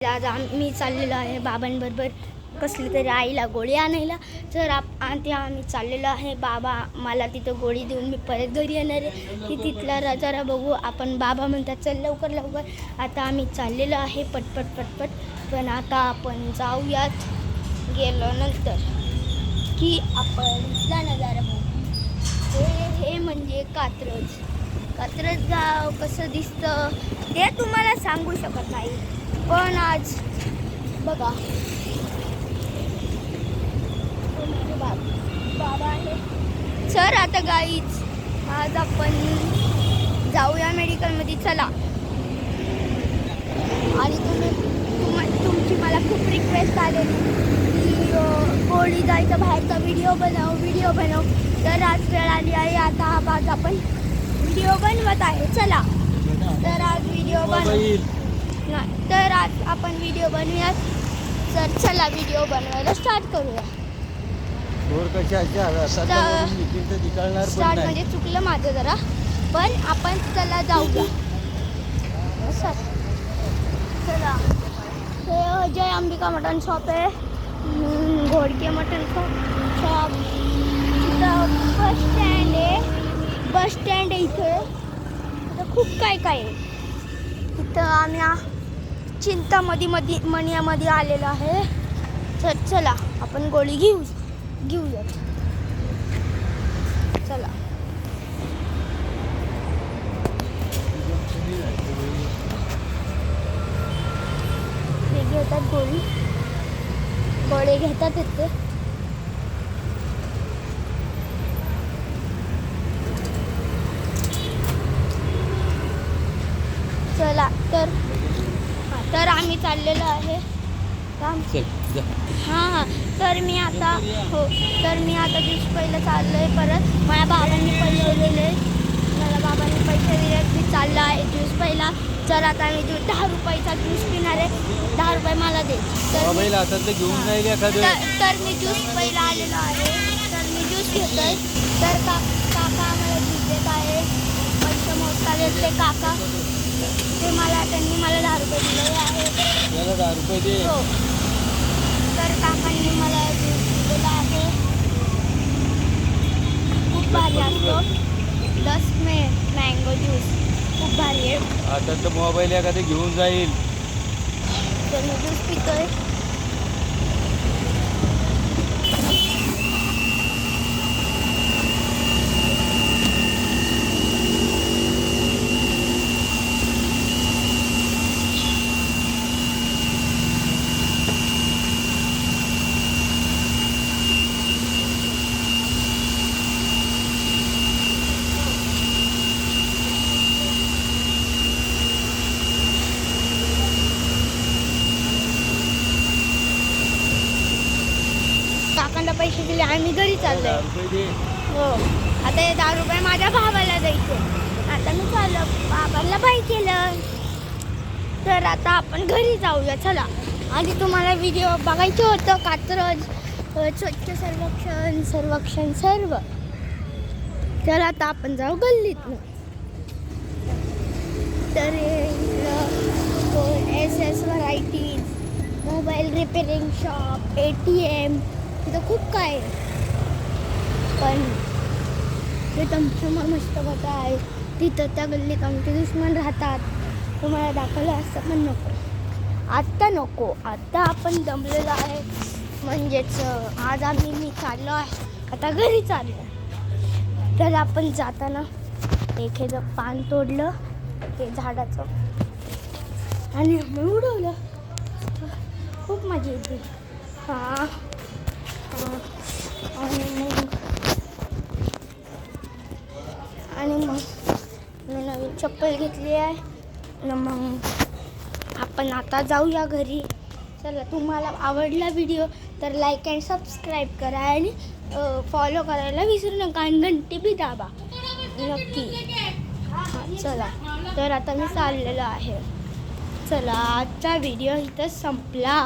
आज आम्ही चाललेलो आहे बाबांबरोबर कसली तरी आईला गोळी आणायला. तर आम्ही चाललेलो आहे. बाबा मला तिथं गोळी देऊन मी परत घरी येणार आहे. की तिथला जरा बघू. आपण बाबा म्हणतात चल लवकर लवकर. आता आम्ही चाललेलो आहे पटपट पटपट. पण आता आपण जाऊयात गेल्यानंतर की आपण इथला नजारा बघू. हे म्हणजे कात्रज गाव कसं दिसतं ते तुम्हाला सांगू शकत नाही. पण आज बघा बाबा आहे. सर आता गाईच आज आपण जाऊया मेडिकलमध्ये चला. आणि तुमची मला खूप रिक्वेस्ट आलेली की गोळी जायचा बाहेरचा व्हिडिओ बनव. तर आज वेळ आली आहे. आता आज आपण व्हिडिओ बनवत आहे. चला तर आज आपण व्हिडिओ बनवूयात. तर चला व्हिडिओ बनवायला स्टार्ट करूया. स्टार्ट म्हणजे चुकलं माझं जरा. पण आपण चला जाऊया. चला हे जय अंबिका मटन शॉप आहे. Ghodke mutton shop. इथं बस स्टँड आहे. इथं खूप काय आहे. इथं आम्ही चिंतामणीमध्ये आलेलो आहे. तर चला आपण गोळी घेऊया. चला हे घेतात गोळे घेतात इथे. चला तर आम्ही चाललेलो आहे. हां तर मी आता ज्यूस पहिलं चाललोय. परत माझ्या बाबांनी पैसे दिले. मी चालला आहे ज्यूस पहिला. तर आता मी 10 रुपयाचा ज्यूस पिणार आहे. 10 रुपये मला दे. तर मी ज्यूस पहिला आलेलो आहे. तर मी ज्यूस घेतोय. तर काका आम्हाला ज्यूस देत आहे. पैसे मोजता ते काका त्यांनी मला 10 रुपये दिले आहे. 10 रुपये दे. हो तर काकांनी मला ज्यूस दिलेला आहे. खूप भारी असतो. 10 मँगो ज्यूस खूप भारी आहे. आता तर मोबाईल एखादं घेऊन जाईल. तर मी ज्यूस पितोय. काकांना पैसे दिले. आम्ही घरी चाललोय. हो आता हे 10 रुपये माझ्या भावाला द्यायचे. आता मी चाललो बाबांना बाय केलं. तर आता आपण घरी जाऊया. चला आणि तुम्हाला व्हिडिओ बघायचं होतं कात्रज स्वच्छ सर्वेक्षण सर्व. तर आता आपण जाऊ गल्लीतनं. तर SS varieties, mobile repairing shop, ATM तिथं खूप काय आहे. पण ते तुमचं मस्त बघा आहे. तिथं त्या गल्लीत आमचे दुश्मन राहतात. तुम्हाला दाखवलं असतं पण नको. आता आपण दमलेलो आहे. म्हणजेच आज मी चाललो आहे. आता घरी चाललो. तर आपण जाताना एक पान तोडलं ते झाडाचं आणि उडवलं. खूप मजा येते. हां आणि मग मी नवीन चप्पल घेतली आहे. आणि मग आपण आता जाऊया घरी. चला तुम्हाला आवडला व्हिडिओ तर लाईक अँड सबस्क्राईब करा आणि फॉलो करायला विसरू नका. आणि घंटी बी दाबा नक्की. हां चला तर आता मी चाललेलो आहे. चला आजचा व्हिडिओ इथं संपला.